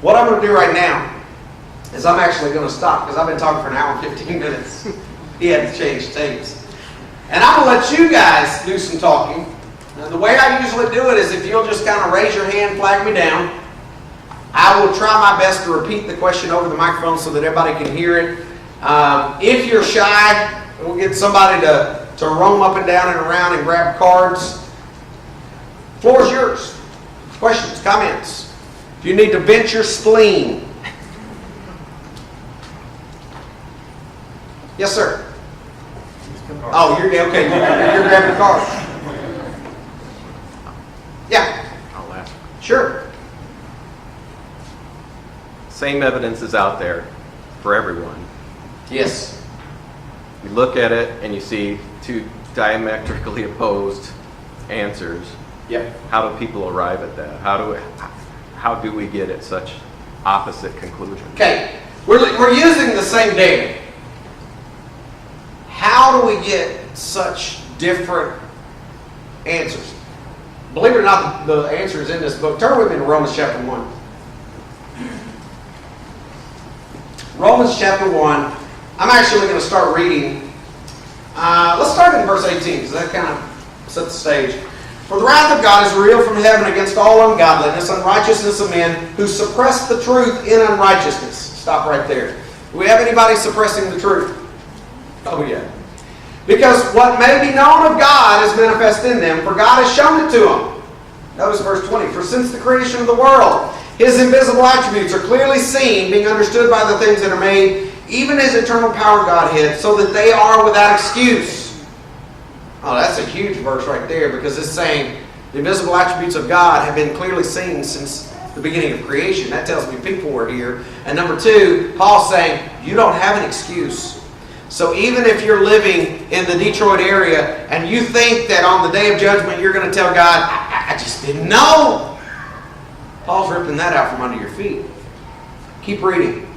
What I'm going to do right now is I'm actually going to stop because I've been talking for an hour and 15 minutes. He had to change tapes. And I'm going to let you guys do some talking. Now, the way I usually do it is if you'll just kind of raise your hand, flag me down. I will try my best to repeat the question over the microphone so that everybody can hear it. If you're shy, we'll get somebody to roam up and down and around and grab cards. Floor is yours. Questions, comments. If you need to vent your spleen. Yes, sir. Oh, you're okay. You're grabbing the card. Yeah. I'll ask. Sure. Same evidence is out there for everyone. Yes. You look at it and you see two diametrically opposed answers. Yeah. How do people arrive at that? How do we get at such opposite conclusions? Okay. We're using the same data. How do we get such different answers? Believe it or not, the answer is in this book. Turn with me to Romans chapter 1. Romans chapter 1. I'm actually going to start reading. Let's start in verse 18 because that kind of sets the stage. For the wrath of God is real from heaven against all ungodliness, unrighteousness of men who suppress the truth in unrighteousness. Stop right there. Do we have anybody suppressing the truth? Oh, yeah. Because what may be known of God is manifest in them, for God has shown it to them. Notice verse 20. For since the creation of the world, His invisible attributes are clearly seen, being understood by the things that are made, even His eternal power, Godhead, so that they are without excuse. Oh, that's a huge verse right there, because it's saying the invisible attributes of God have been clearly seen since the beginning of creation. That tells me people were here. And number two, Paul's saying you don't have an excuse. So even if you're living in the Detroit area and you think that on the day of judgment you're going to tell God, I just didn't know. Paul's ripping that out from under your feet. Keep reading.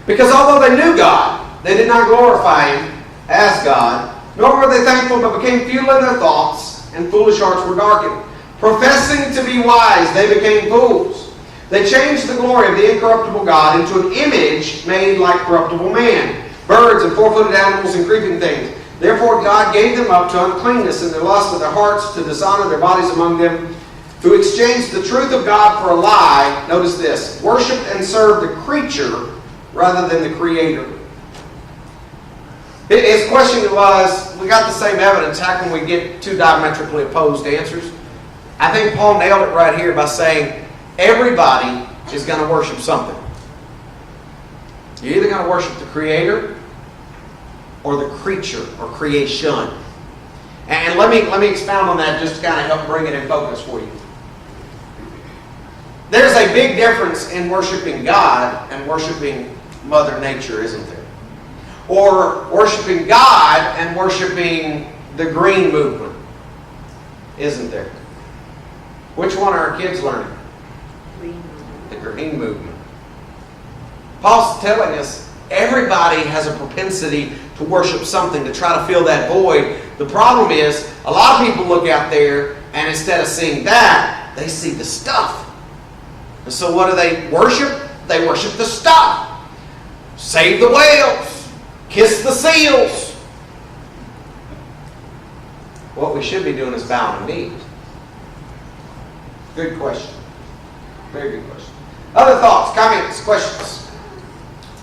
Because although they knew God, they did not glorify Him as God, nor were they thankful, but became futile in their thoughts, and foolish hearts were darkened. Professing to be wise, they became fools. They changed the glory of the incorruptible God into an image made like corruptible man, birds and four-footed animals and creeping things. Therefore God gave them up to uncleanness in their lust of their hearts, to dishonor their bodies among them, who exchanged the truth of God for a lie. Notice this: worshipped and served the creature rather than the Creator. His question was, we got the same evidence, how can we get two diametrically opposed answers? I think Paul nailed it right here by saying everybody is going to worship something. You're either going to worship the Creator or the creature or creation. And let me expound on that just to kind of help bring it in focus for you. There's a big difference in worshiping God and worshiping Mother Nature, isn't there? Or worshiping God and worshiping the green movement, isn't there? Which one are our kids learning? The green movement. Paul's telling us everybody has a propensity to worship something, to try to fill that void. The problem is, a lot of people look out there and instead of seeing that, they see the stuff. And so what do they worship? They worship the stuff. Save the whales. Kiss the seals. What we should be doing is bowing the knee. Good question. Very good question. Other thoughts, comments, questions?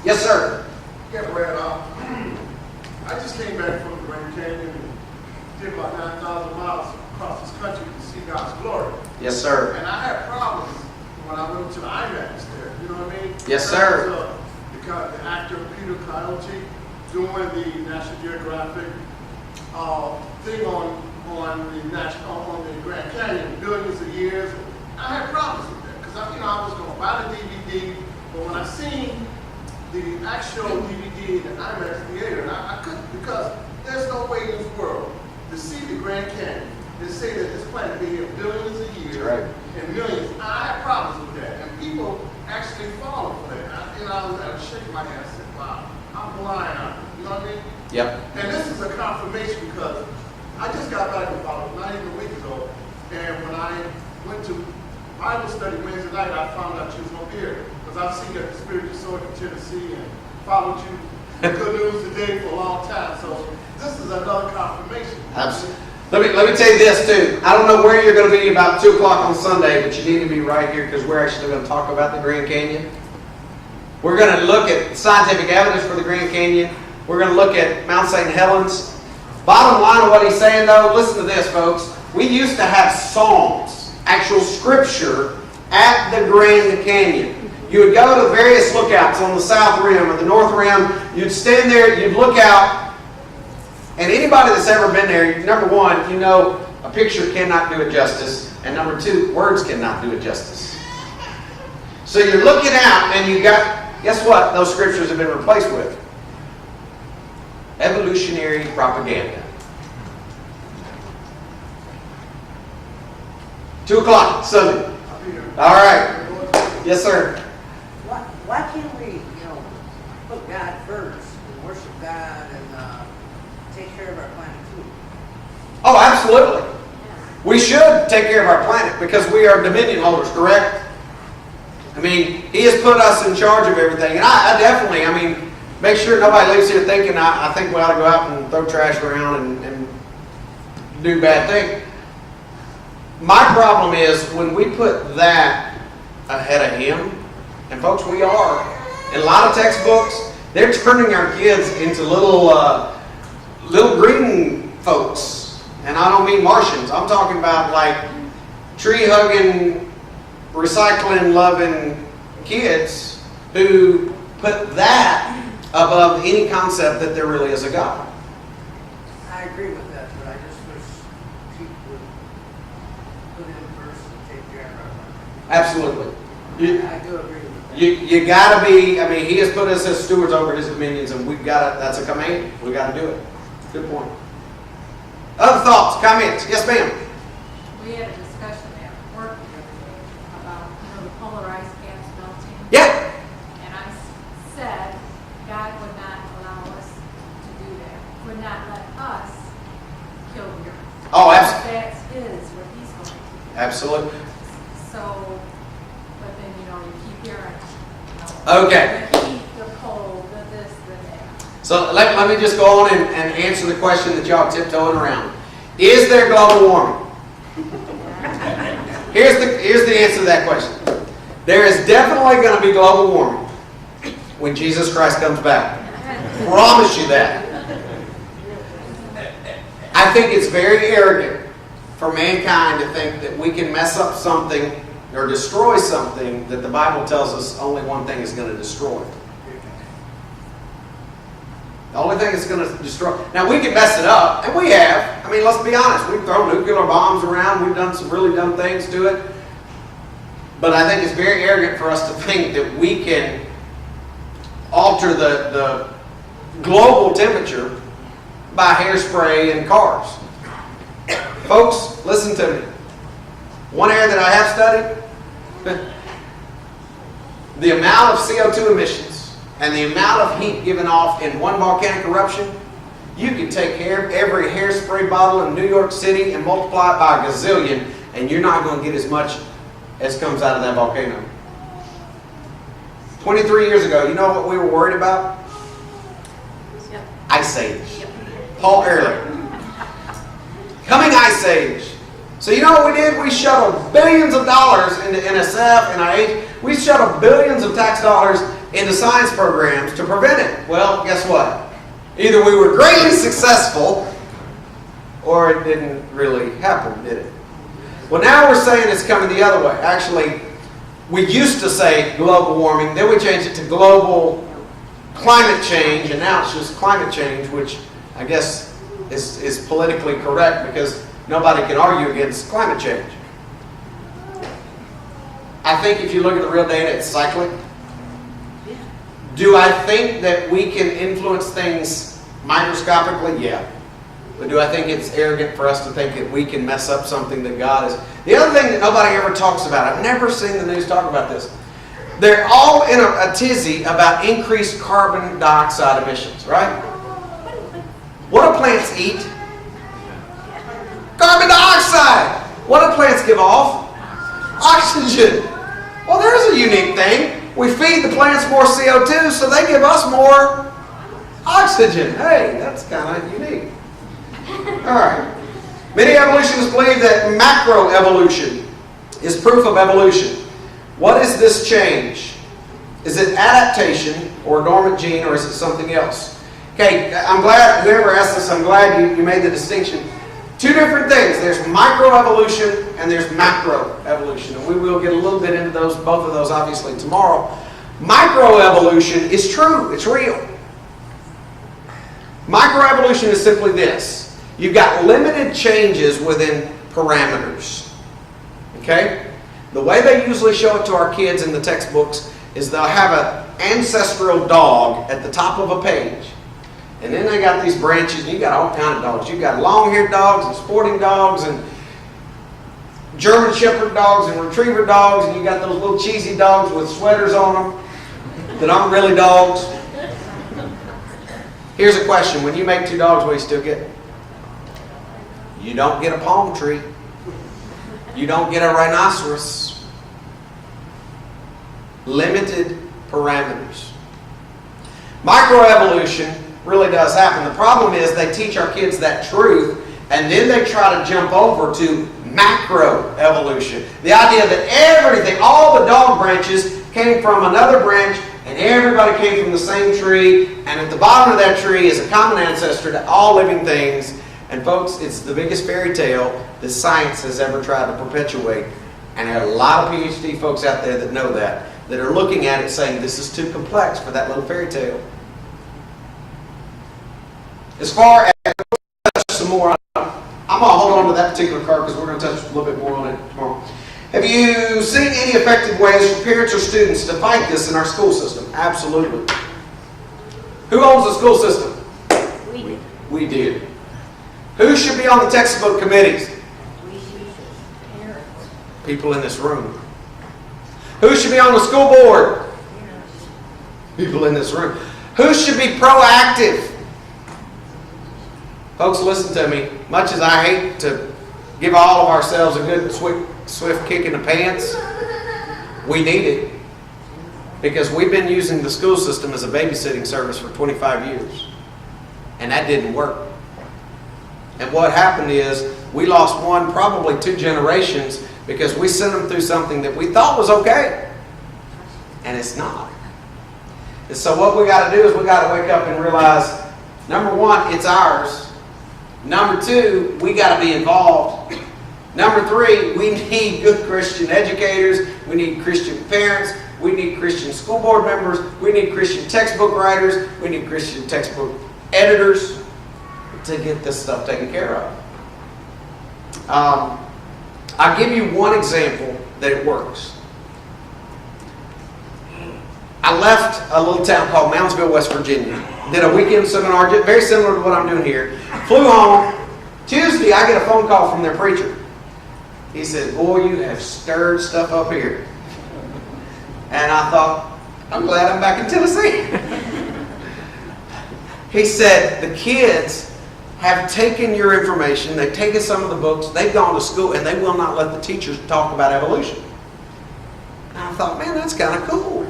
Yes, sir. Yeah, Brad, I just came back from the Grand Canyon and did about 9,000 miles across this country to see God's glory. Yes, sir. And I had problems when I went to the IMAX there. You know what I mean? Yes, sir. The actor Peter Coyote doing the National Geographic thing on the Grand Canyon, billions of years. I had problems with that because I was going to buy the DVD, but when I seen the actual DVD in the IMAX theater, and I couldn't, because there's no way in this world to see the Grand Canyon and say that this planet been here billions of years and millions. I had problems with that, and people actually falling for that. I was shaking my head and said, wow, I'm blind on it. You know what I mean? Yep. And this is a confirmation because I just got back about not even a week ago, and when I went to Bible study Wednesday night, I found out she was going to be here. I've seen your spiritual sword in Tennessee and followed you Good News Today for a long time. So this is another confirmation. Absolutely. Let me tell you this too. I don't know where you're going to be about 2 o'clock on Sunday, but you need to be right here because we're actually going to talk about the Grand Canyon. We're going to look at scientific evidence for the Grand Canyon. We're going to look at Mount St. Helens. Bottom line of what he's saying though, listen to this folks. We used to have songs, actual scripture at the Grand Canyon. You would go to the various lookouts on the south rim or the north rim. You'd stand there, you'd look out. And anybody that's ever been there, number one, you know a picture cannot do it justice. And number two, words cannot do it justice. So you're looking out and you got, guess what those scriptures have been replaced with? Evolutionary propaganda. 2 o'clock, Sunday. All right. Yes, sir. Why can't we, put God first and worship God and take care of our planet too? Oh, absolutely. We should take care of our planet because we are dominion holders, correct? I mean, He has put us in charge of everything. And I definitely, make sure nobody leaves here thinking I think we ought to go out and throw trash around and do bad things. My problem is when we put that ahead of Him, and folks, we are. In a lot of textbooks, they're turning our kids into little green folks. And I don't mean Martians. I'm talking about like tree-hugging, recycling-loving kids who put that above any concept that there really is a God. I agree with that, but I just wish people would put Him first and take care of our planet. Absolutely. I do agree with that. You got to be, He has put us as stewards over His dominions, and we've got to, that's a command. We've got to do it. Good point. Other thoughts, comments? Yes, ma'am. We had a discussion at work the other day about, the polar ice caps melting. Yeah. And I said God would not allow us to do that. Would not let us kill the earth. Oh, absolutely. That is what He's going to do. Absolutely. So, but then, you keep hearing, Okay. the heat, the cold, the this, the that. So let me just go on and answer the question that y'all tiptoeing around. Is there global warming? Here's the answer to that question. There is definitely going to be global warming when Jesus Christ comes back. Promise you that. I think it's very arrogant for mankind to think that we can mess up something or destroy something that the Bible tells us only one thing is going to destroy. The only thing that's going to destroy. Now, we can mess it up, and we have. Let's be honest. We've thrown nuclear bombs around. We've done some really dumb things to it. But I think it's very arrogant for us to think that we can alter the global temperature by hairspray and cars. Folks, listen to me. One area that I have studied, the amount of CO2 emissions and the amount of heat given off in one volcanic eruption, you can take every hairspray bottle in New York City and multiply it by a gazillion, and you're not going to get as much as comes out of that volcano. 23 years ago, you know what we were worried about? Yep. Ice Age. Yep. Paul Ehrlich. Coming Ice Age. So you know what we did? We shuttled billions of dollars into NSF, NIH. We shuttled billions of tax dollars into science programs to prevent it. Well, guess what? Either we were greatly successful or it didn't really happen, did it? Well, now we're saying it's coming the other way. Actually, we used to say global warming, then we changed it to global climate change, and now it's just climate change, which I guess is politically correct because nobody can argue against climate change. I think if you look at the real data, it's cyclic. Do I think that we can influence things microscopically? Yeah. But do I think it's arrogant for us to think that we can mess up something that God is? The other thing that nobody ever talks about, I've never seen the news talk about this. They're all in a tizzy about increased carbon dioxide emissions, right? What do plants eat? Carbon dioxide. What do plants give off? Oxygen. Well, there's a unique thing. We feed the plants more CO2, so they give us more oxygen. Hey, that's kind of unique. All right. Many evolutionists believe that macroevolution is proof of evolution. What is this change? Is it adaptation or a dormant gene, or is it something else? Okay, I'm glad, whoever asked this, I'm glad you made the distinction. Two different things. There's microevolution and there's macroevolution. And we will get a little bit into those, both of those obviously tomorrow. Microevolution is true. It's real. Microevolution is simply this. You've got limited changes within parameters. Okay? The way they usually show it to our kids in the textbooks is they'll have an ancestral dog at the top of a page. And then they got these branches, and you got all kinds of dogs. You've got long-haired dogs and sporting dogs and German Shepherd dogs and Retriever dogs, and you got those little cheesy dogs with sweaters on them that aren't really dogs. Here's a question. When you make two dogs, what do you still get? You don't get a palm tree. You don't get a rhinoceros. Limited parameters. Microevolution really does happen. The problem is they teach our kids that truth, and then they try to jump over to macroevolution. The idea that everything, all the dog branches came from another branch, and everybody came from the same tree, and at the bottom of that tree is a common ancestor to all living things. And folks, it's the biggest fairy tale that science has ever tried to perpetuate. And there are a lot of PhD folks out there that know that are looking at it saying this is too complex for that little fairy tale. As far as some more, I'm going to hold on to that particular card because we're going to touch a little bit more on it tomorrow. Have you seen any effective ways for parents or students to fight this in our school system? Absolutely. Who owns the school system? We did. We did. Who should be on the textbook committees? Parents. People in this room. Who should be on the school board? People in this room. Who should be proactive? Folks, listen to me. Much as I hate to give all of ourselves a good swift kick in the pants, we need it. Because we've been using the school system as a babysitting service for 25 years. And that didn't work. And what happened is we lost one, probably two generations because we sent them through something that we thought was okay. And it's not. And so what we got to do is we got to wake up and realize, number one, it's ours. Number two, we got to be involved. Number three, we need good Christian educators. We need Christian parents. We need Christian school board members. We need Christian textbook writers. We need Christian textbook editors to get this stuff taken care of. I'll give you one example that it works. I left a little town called Moundsville, West Virginia. Did a weekend seminar, very similar to what I'm doing here. Flew home. Tuesday, I get a phone call from their preacher. He said, "Boy, you have stirred stuff up here." And I thought, I'm glad I'm back in Tennessee. He said, "The kids have taken your information, they've taken some of the books, they've gone to school, and they will not let the teachers talk about evolution." And I thought, man, that's kind of cool.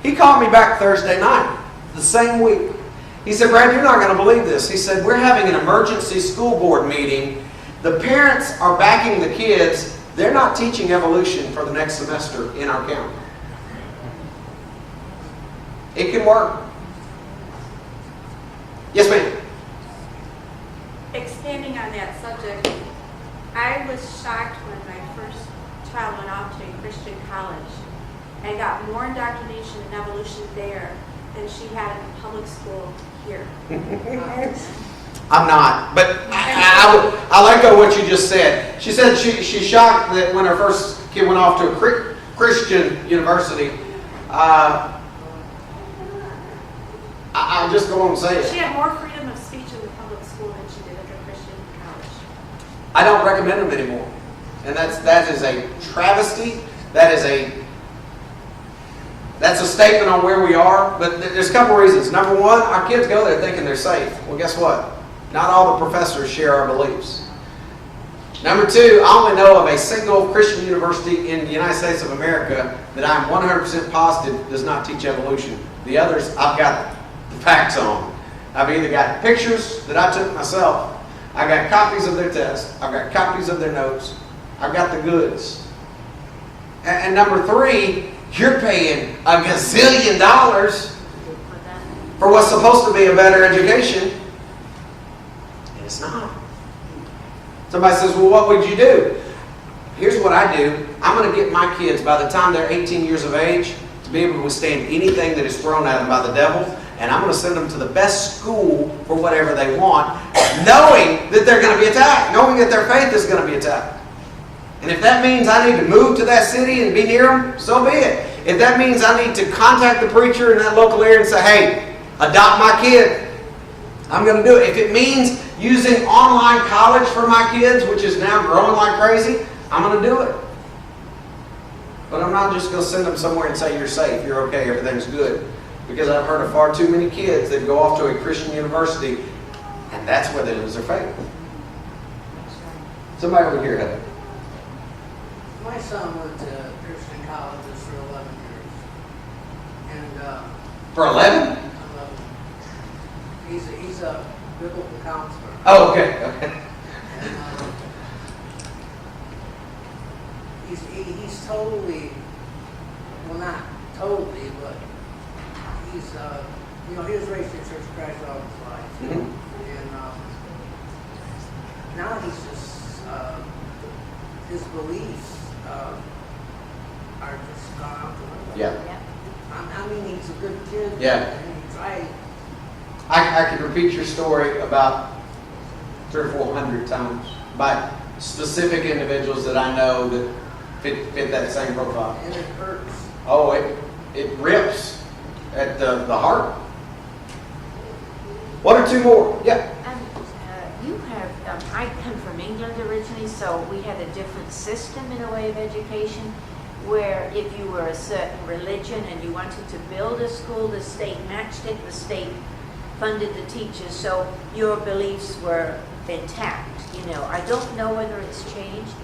He called me back Thursday night, the same week. He said, "Brad, you're not going to believe this." He said, "We're having an emergency school board meeting. The parents are backing the kids. They're not teaching evolution for the next semester in our county." It can work. Yes, ma'am. Expanding on that subject, I was shocked when my first child went off to a Christian college and got more indoctrination in evolution there than she had in public school here. I'm not, but I'll echo what you just said. She said she's shocked that when her first kid went off to a Christian university. I'll just go on and say She it. had more freedom of speech in the public school than she did at a Christian college. I don't recommend them anymore, and that is a travesty. That's a statement on where we are. But there's a couple reasons. Number one, our kids go there thinking they're safe. Well, guess what? Not all the professors share our beliefs. Number two, I only know of a single Christian university in the United States of America that I'm 100% positive does not teach evolution. The others, I've got the facts on. I've either got pictures that I took myself, I've got copies of their tests, I've got copies of their notes, I've got the goods. And number three, you're paying a gazillion dollars for what's supposed to be a better education, and it's not. Somebody says, well, what would you do? Here's what I do. I'm going to get my kids, by the time they're 18 years of age, to be able to withstand anything that is thrown at them by the devil, and I'm going to send them to the best school for whatever they want, knowing that they're going to be attacked, knowing that their faith is going to be attacked. And if that means I need to move to that city and be near them, so be it. If that means I need to contact the preacher in that local area and say, hey, adopt my kid, I'm going to do it. If it means using online college for my kids, which is now growing like crazy, I'm going to do it. But I'm not just going to send them somewhere and say, you're safe, you're okay, everything's good. Because I've heard of far too many kids that go off to a Christian university, and that's where they lose their faith. Somebody over here had it. My son went to Christian colleges for 11 years. And For 11? 11. He's a biblical counselor. Oh, okay. And he's totally, well, not totally, but he's, he was raised in Church of Christ all his life. Mm-hmm. And now he's just, his beliefs are just gone out the window. Yeah. I mean, he's a good kid. Yeah. And he's right. I could repeat your story about 300 or 400 times by specific individuals that I know that fit that same profile. And it hurts. Oh, it rips at the heart. One or two more. Yeah. You have, I come from England originally, so we had a different system in a way of education, where if you were a certain religion and you wanted to build a school, the state matched it, the state funded the teachers, so your beliefs were intact. I don't know whether it's changed.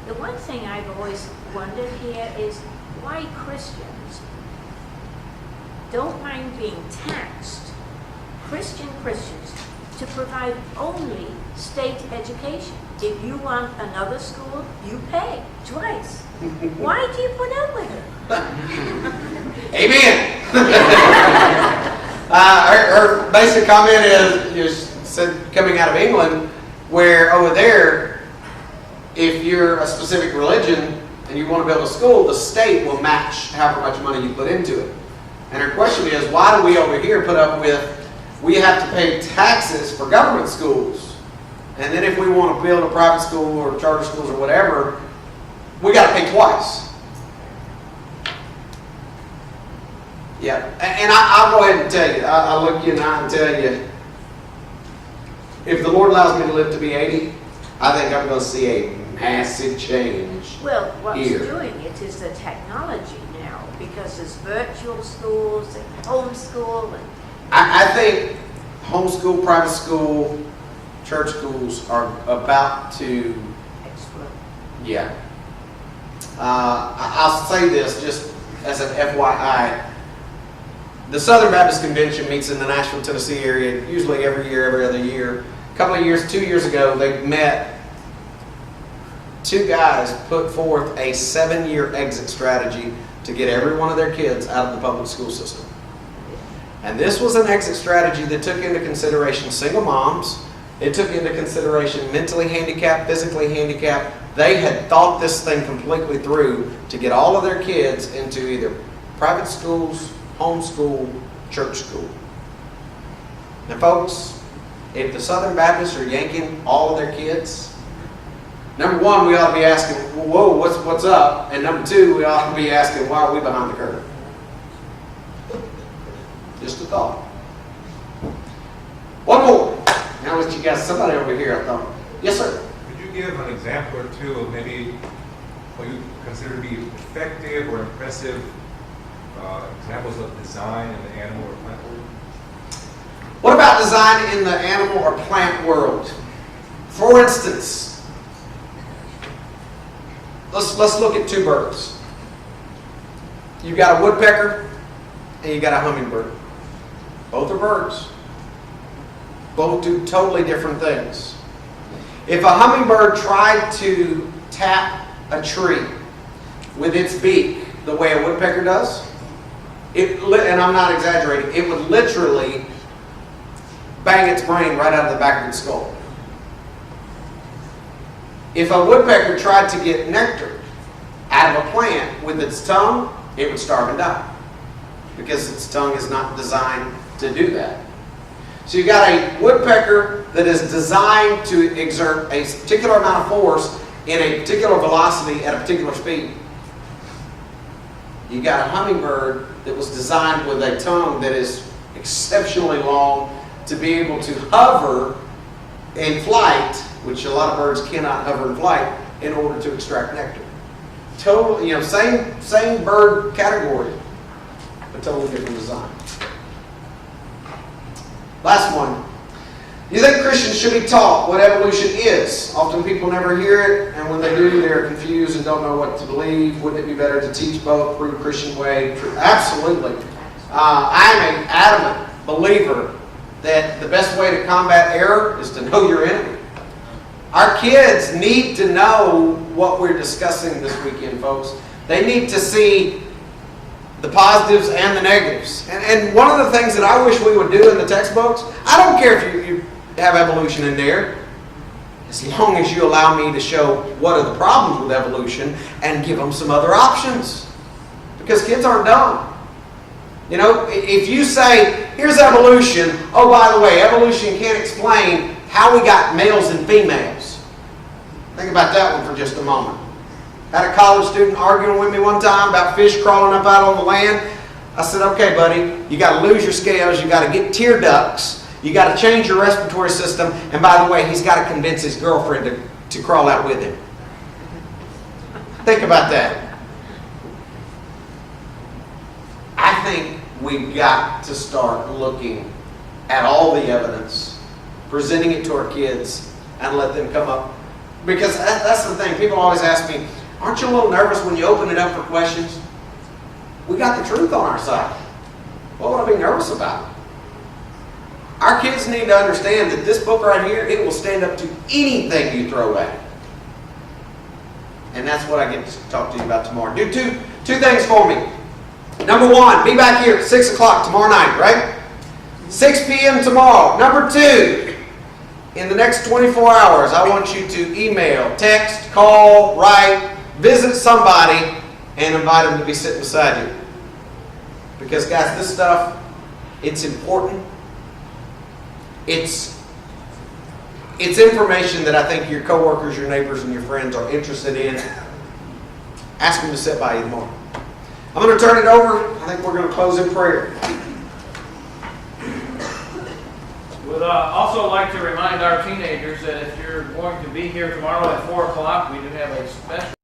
The one thing I've always wondered here is why Christians don't mind being taxed, Christians, to provide only state education. If you want another school, you pay twice. Why do you put up with it? Amen. Her basic comment is, you said coming out of England, where over there, if you're a specific religion and you want to build a school, the state will match however much money you put into it. And her question is, why do we over here put up with, we have to pay taxes for government schools, and then if we want to build a private school or charter schools or whatever, we got to pay twice. Yeah, and I'll go ahead and tell you, I'll look you in the eye and tell you, if the Lord allows me to live to be 80, I think I'm going to see a massive change. Well, what's here. doing it is the technology now, because there's virtual schools and homeschool. And I think homeschool, private school, church schools are about to, explode. yeah. I'll say this just as an FYI. The Southern Baptist Convention meets in the Nashville, Tennessee area, usually every year, every other year. A couple of years, 2 years ago, they met. Two guys put forth a 7-year exit strategy to get every one of their kids out of the public school system. And this was an exit strategy that took into consideration single moms. It took into consideration mentally handicapped, physically handicapped. They had thought this thing completely through to get all of their kids into either private schools, homeschool, church school. Now folks, if the Southern Baptists are yanking all of their kids, number one, we ought to be asking, whoa, what's up? And number two, we ought to be asking, why are we behind the curve? Just a thought. One more. Now that you got somebody over here, I thought. Yes, sir. Could you give an example or two of maybe what you consider to be effective or impressive examples of design in the animal or plant world? What about design in the animal or plant world? For instance, let's look at two birds. You've got a woodpecker and you got a hummingbird. Both are birds. Both do totally different things. If a hummingbird tried to tap a tree with its beak the way a woodpecker does, and I'm not exaggerating, it would literally bang its brain right out of the back of its skull. If a woodpecker tried to get nectar out of a plant with its tongue, it would starve and die, because its tongue is not designed to do that. So you've got a woodpecker that is designed to exert a particular amount of force in a particular velocity at a particular speed. You got a hummingbird that was designed with a tongue that is exceptionally long to be able to hover in flight, which a lot of birds cannot hover in flight, in order to extract nectar. Totally, same bird category, but totally different design. Last one. You think Christians should be taught what evolution is? Often people never hear it, and when they do, they're confused and don't know what to believe. Wouldn't it be better to teach both through Christian way? Absolutely. I am an adamant believer that the best way to combat error is to know your enemy. Our kids need to know what we're discussing this weekend, folks. They need to see the positives and the negatives. And one of the things that I wish we would do in the textbooks, I don't care if you have evolution in there, as long as you allow me to show what are the problems with evolution and give them some other options. Because kids aren't dumb. You know, if you say, here's evolution, oh, by the way, evolution can't explain how we got males and females. Think about that one for just a moment. Had a college student arguing with me one time about fish crawling up out on the land. I said, okay, buddy, you got to lose your scales, you got to get tear ducts, you got to change your respiratory system, and by the way, he's got to convince his girlfriend to crawl out with him. Think about that. I think we've got to start looking at all the evidence, presenting it to our kids, and let them come up. Because that's the thing. People always ask me, aren't you a little nervous when you open it up for questions? We got the truth on our side. What would I be nervous about? Our kids need to understand that this book right here, it will stand up to anything you throw at it. And that's what I get to talk to you about tomorrow. Do two things for me. Number one, be back here at 6 o'clock tomorrow night, right? 6 p.m. tomorrow. Number two, in the next 24 hours, I want you to email, text, call, write, visit somebody, and invite them to be sitting beside you. Because, guys, this stuff, it's important. It's information that I think your coworkers, your neighbors, and your friends are interested in. Ask them to sit by you tomorrow. I'm going to turn it over. I think we're going to close in prayer. Would also like to remind our teenagers that if you're going to be here tomorrow at 4 o'clock, we do have a special